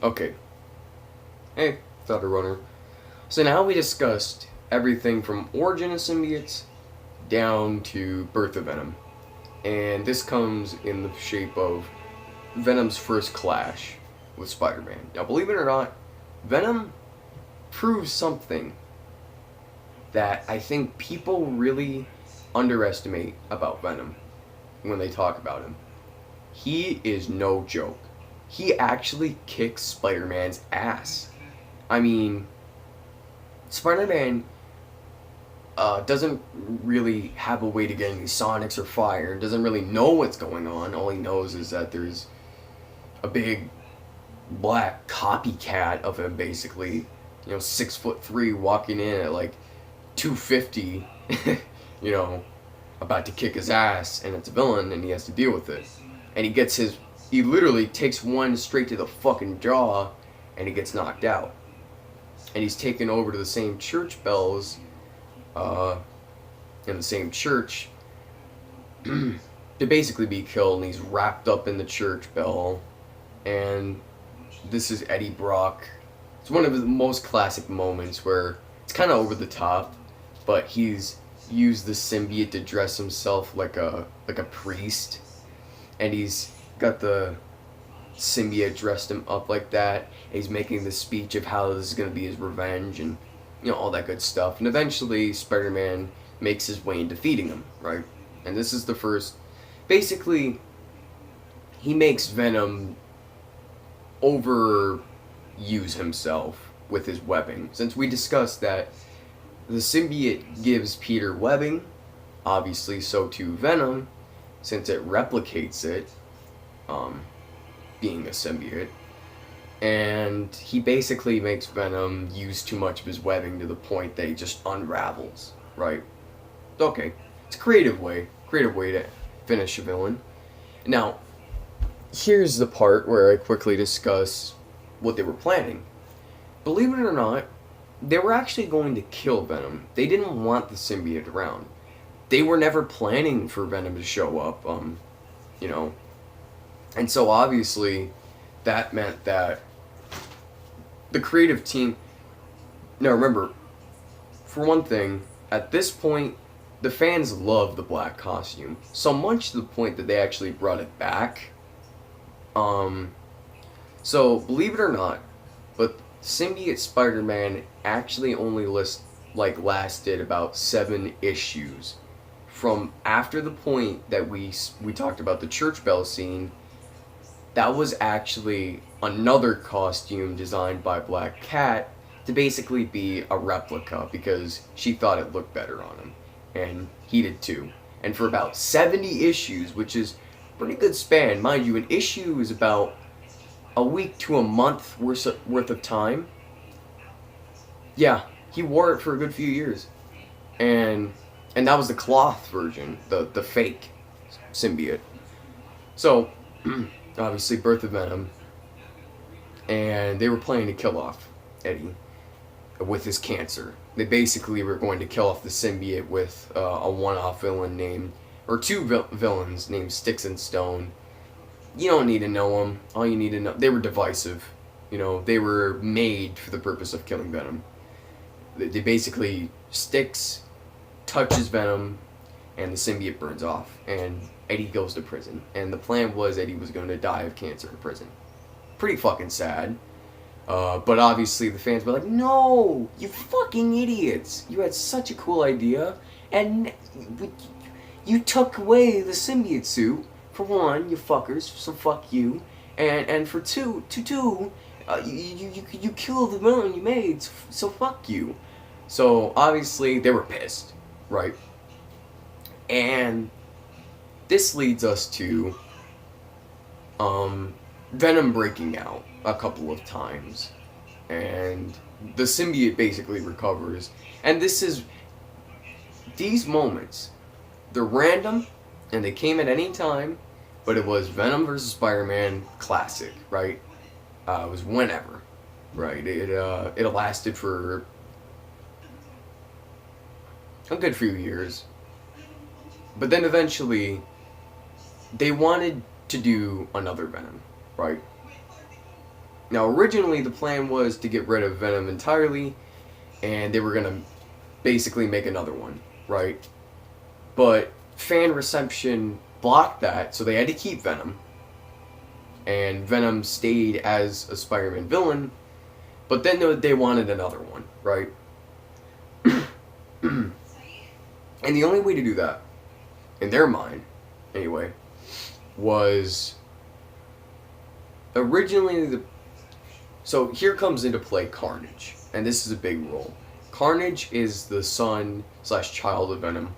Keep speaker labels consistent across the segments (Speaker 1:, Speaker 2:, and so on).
Speaker 1: Okay. Hey, Thunder Runner. So now we discussed everything from origin of symbiotes down to birth of Venom. And this comes in the shape of Venom's first clash with Spider-Man. Now, believe it or not, Venom proves something that I think people really underestimate about Venom when they talk about him. He is no joke. He actually kicks Spider-Man's ass. I mean, Spider-Man doesn't really have a way to get any sonics or fire. Doesn't really know what's going on. All he knows is that there's a big black copycat of him, basically. 6'3", walking in at like 250. you know, about to kick his ass, and it's a villain, and he has to deal with it. And he literally takes one straight to the fucking jaw, and he gets knocked out. And he's taken over to the same church bells, in the same church, to basically be killed, and he's wrapped up in the church bell. And this is Eddie Brock. It's one of the most classic moments where it's kind of over the top, but he's used the symbiote to dress himself like a priest, and he's got the symbiote dressed him up like that. And he's making the speech of how this is going to be his revenge, and all that good stuff. And eventually Spider-Man makes his way in defeating him, right? And this is the first, basically, he makes Venom overuse himself with his webbing. Since we discussed that the symbiote gives Peter webbing, obviously so too Venom, since it replicates it, being a symbiote. And he basically makes Venom use too much of his webbing to the point that he just unravels, right? Okay, it's a creative way to finish a villain. Now, here's the part where I quickly discuss what they were planning. Believe it or not, they were actually going to kill Venom. They didn't want the symbiote around. They were never planning for Venom to show up, And so obviously, that meant that the creative team... Now remember, for one thing, at this point, the fans love the black costume. So much to the point that they actually brought it back. So, believe it or not, but Symbiote Spider-Man actually only lasted about 7 issues. From after the point that we talked about the church bell scene, that was actually another costume designed by Black Cat to basically be a replica because she thought it looked better on him. And he did too. And for about 70 issues, which is a pretty good span. Mind you, an issue is about a week to a month worth of time. Yeah, he wore it for a good few years. And that was the cloth version, the fake symbiote. So, obviously, birth of Venom. And they were planning to kill off Eddie with his cancer. They basically were going to kill off the symbiote with a one-off villain named, or two villains named Sticks and Stone. You don't need to know them. All you need to know, they were divisive. They were made for the purpose of killing Venom. They basically, Sticks touches Venom, and the symbiote burns off, and Eddie goes to prison. And the plan was Eddie was going to die of cancer in prison. Pretty fucking sad. But obviously the fans were like, no, you fucking idiots. You had such a cool idea, and you took away the symbiote suit. For one, you fuckers, so fuck you. And for two, you killed the villain you made, so fuck you. So obviously they were pissed, right? And this leads us to Venom breaking out a couple of times, and the symbiote basically recovers. And these moments, they're random, and they came at any time, but it was Venom versus Spider-Man classic, right? It was whenever, right? It lasted for a good few years, but then eventually they wanted to do another Venom, right? Now, originally, the plan was to get rid of Venom entirely, and they were going to basically make another one, right? But fan reception blocked that, so they had to keep Venom. And Venom stayed as a Spider-Man villain, but then they wanted another one, right? And the only way to do that, in their mind, anyway, was originally the... So here comes into play Carnage, and this is a big role. Carnage is the son / child of Venom.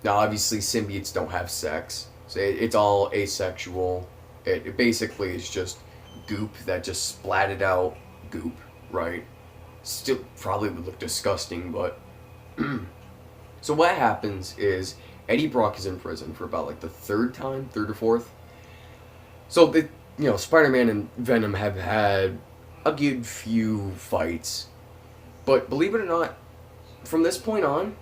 Speaker 1: Now, obviously, symbiotes don't have sex, so it's all asexual. It basically is just goop that just splatted out goop, right? Still probably would look disgusting, but... So what happens is Eddie Brock is in prison for about like the third or fourth. So Spider-Man and Venom have had a good few fights, but believe it or not, from this point on,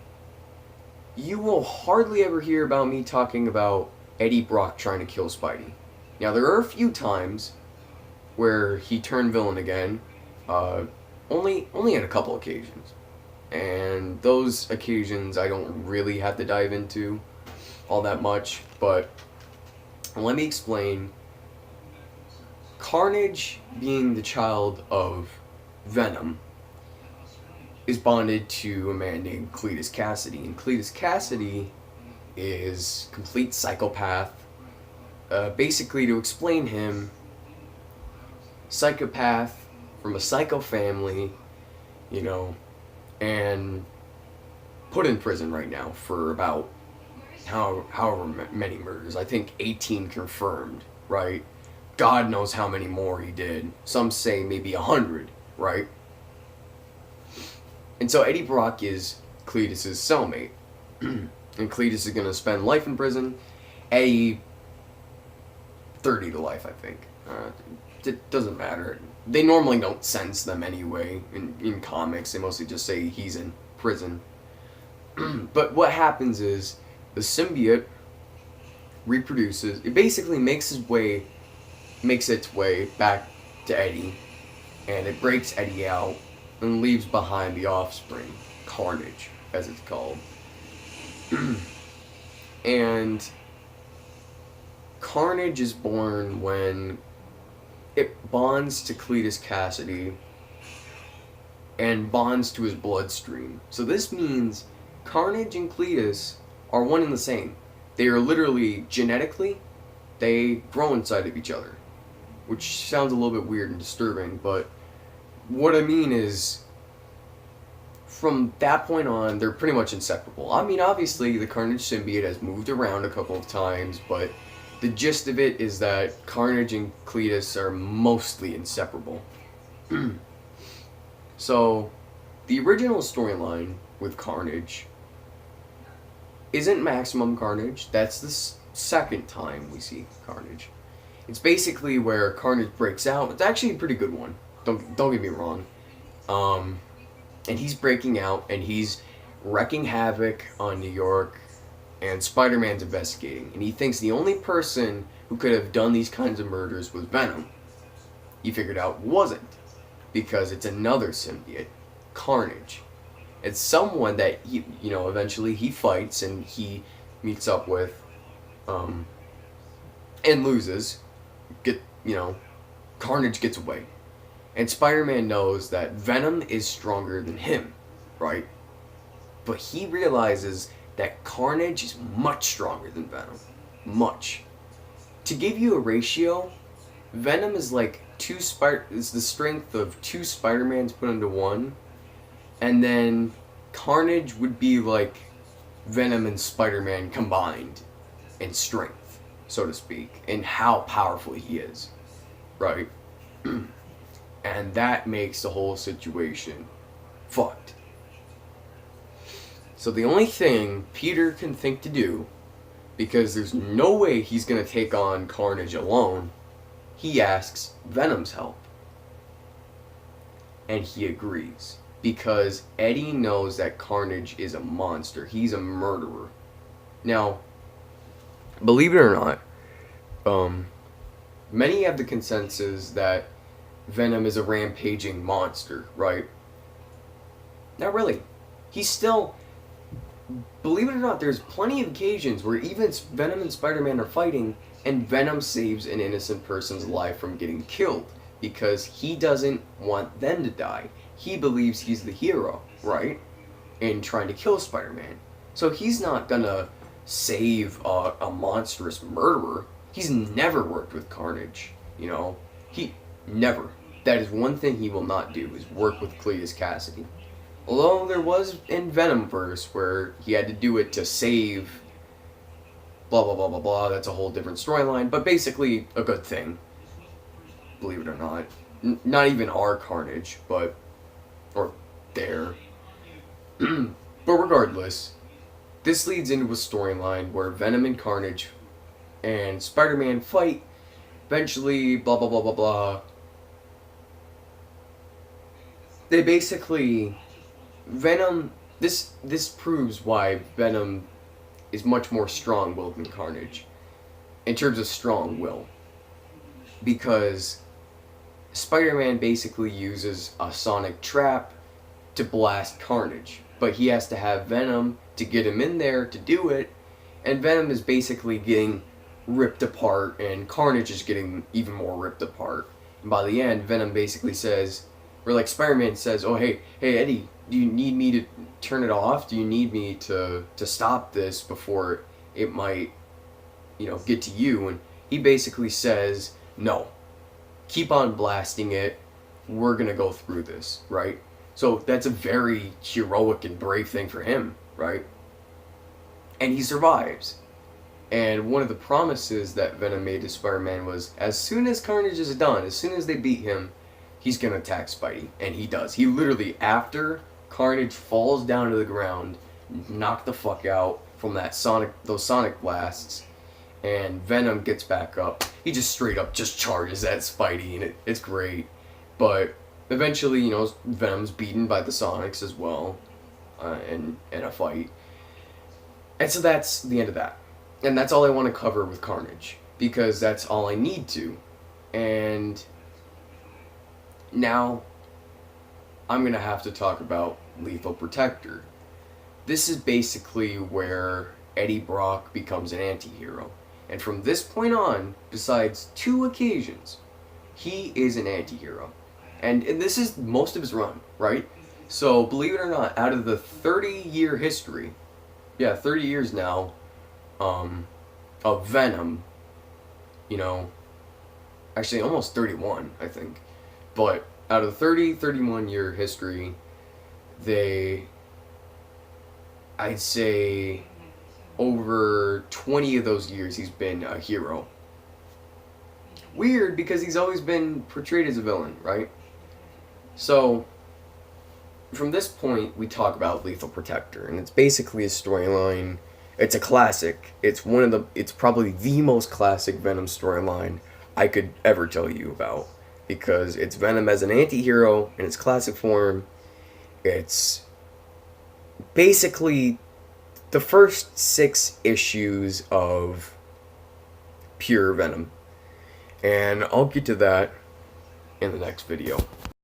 Speaker 1: you will hardly ever hear about me talking about Eddie Brock trying to kill Spidey. Now, there are a few times where he turned villain again, only on a couple occasions. And those occasions I don't really have to dive into all that much, but let me explain. Carnage, being the child of Venom, is bonded to a man named Cletus Cassidy, and Cletus Cassidy is complete psychopath. Basically, to explain him, psychopath from a psycho family, and put in prison right now for about however many murders. I think 18 confirmed, right? God knows how many more he did. Some say maybe 100, right? And so Eddie Brock is Cletus's cellmate. And Cletus is going to spend life in prison. Eddie, 30 to life, I think. It doesn't matter. They normally don't sentence them anyway in comics. They mostly just say he's in prison. But what happens is the symbiote reproduces. It basically makes its way back to Eddie, and it breaks Eddie out and leaves behind the offspring, Carnage, as it's called. And Carnage is born when it bonds to Cletus Cassidy and bonds to his bloodstream. So this means Carnage and Cletus are one and the same. They are literally, genetically, they grow inside of each other. Which sounds a little bit weird and disturbing, but what I mean is, from that point on, they're pretty much inseparable. I mean, obviously, the Carnage symbiote has moved around a couple of times, but the gist of it is that Carnage and Cletus are mostly inseparable. So, the original storyline with Carnage isn't Maximum Carnage. That's the second time we see Carnage. It's basically where Carnage breaks out. It's actually a pretty good one. Don't get me wrong. And he's breaking out, and he's wreaking havoc on New York, and Spider-Man's investigating. And he thinks the only person who could have done these kinds of murders was Venom. He figured out wasn't, because it's another symbiote, Carnage. It's someone that he, eventually he fights and he meets up with, and loses. Carnage gets away. And Spider-Man knows that Venom is stronger than him, right? But he realizes that Carnage is much stronger than Venom. Much. To give you a ratio, Venom is like is the strength of 2 Spider-Mans put into one. And then Carnage would be like Venom and Spider-Man combined in strength, so to speak, and how powerful he is, right? And that makes the whole situation fucked. So the only thing Peter can think to do, because there's no way he's going to take on Carnage alone, he asks Venom's help. And he agrees, because Eddie knows that Carnage is a monster. He's a murderer. Now, believe it or not, many have the consensus that Venom is a rampaging monster, right? Not really. He's still, believe it or not, there's plenty of occasions where even Venom and Spider-Man are fighting, and Venom saves an innocent person's life from getting killed because he doesn't want them to die. He believes he's the hero, right? In trying to kill Spider-Man. So he's not gonna save a monstrous murderer. He's never worked with Carnage, you know? He never. That is one thing he will not do, is work with Cletus Cassidy. Although there was in Venomverse where he had to do it to save blah blah blah blah blah, that's a whole different storyline, but basically a good thing. Believe it or not. Not even our Carnage, but or their. But regardless, this leads into a storyline where Venom and Carnage and Spider-Man fight. Eventually, blah blah blah blah blah. They basically Venom. This proves why Venom is much more strong-willed than Carnage in terms of strong will, because Spider-Man basically uses a sonic trap to blast Carnage, but he has to have Venom to get him in there to do it, and Venom is basically getting ripped apart, and Carnage is getting even more ripped apart. And by the end, Venom basically says, or like Spider-Man says, "Oh hey Eddie, do you need me to turn it off? Do you need me to stop this before it might, get to you?" And he basically says, "No, keep on blasting it. We're gonna go through this," right? So that's a very heroic and brave thing for him, right? And he survives. And one of the promises that Venom made to Spider-Man was, as soon as Carnage is done, as soon as they beat him, he's gonna attack Spidey. And he does. He literally, after Carnage falls down to the ground, knocked the fuck out from those sonic blasts, and Venom gets back up, he just straight up just charges at Spidey, and it's great. But eventually, Venom's beaten by the Sonics as well, in a fight. And so that's the end of that. And that's all I want to cover with Carnage, because that's all I need to. And now I'm going to have to talk about Lethal Protector. This is basically where Eddie Brock becomes an anti-hero. And from this point on, besides 2 occasions, he is an anti-hero. And this is most of his run, right? So, believe it or not, out of the 30-year history, 30 years now, of Venom, actually almost 31, I think. But out of the 31-year history, I'd say over 20 of those years he's been a hero. Weird, because he's always been portrayed as a villain, right? So, from this point, we talk about Lethal Protector, and it's basically a storyline. It's a classic. It's probably the most classic Venom storyline I could ever tell you about, because it's Venom as an anti-hero in its classic form. It's basically the first 6 issues of pure Venom. And I'll get to that in the next video.